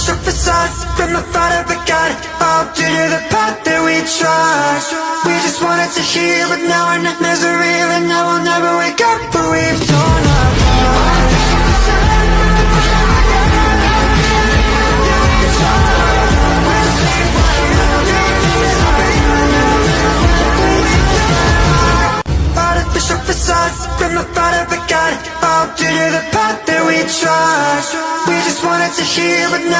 artificial facade from the thought of a god, all due to the path that we trod. We just wanted to heal, but now our nightmares are real, and now we'll never wake up, but we've torn apart. Artificial facade from the thought of a god, all due to the path that we trod. We just wanted to heal, but now